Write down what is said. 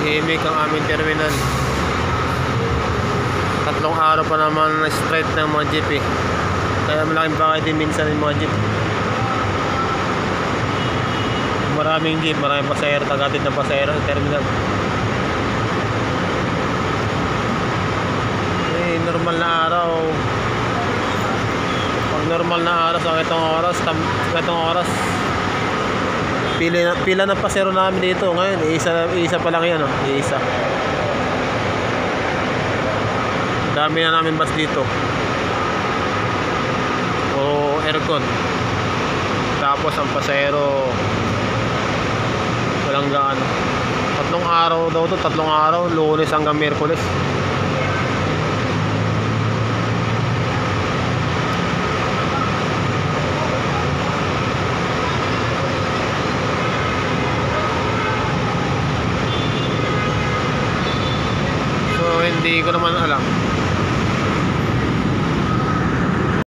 tahimik ang aming terminal. Tatlong araw pa naman na straight ng mga jeep eh. Kaya malaking bakit din minsan yung mga jeep. Maraming jeep, maraming pasahero, tagatid ng pasahero sa terminal. Eh, normal na araw. Pag normal na araw sa itong oras, pila ng pasahero namin dito ngayon. Isa pa lang yan, oh. Isa. Dami na namin bus dito. O aircon. Tapos ang pasahero walang gaano. Tatlong araw daw to, tatlong araw, Lunes hanggang Miyerkules. So hindi ko naman alam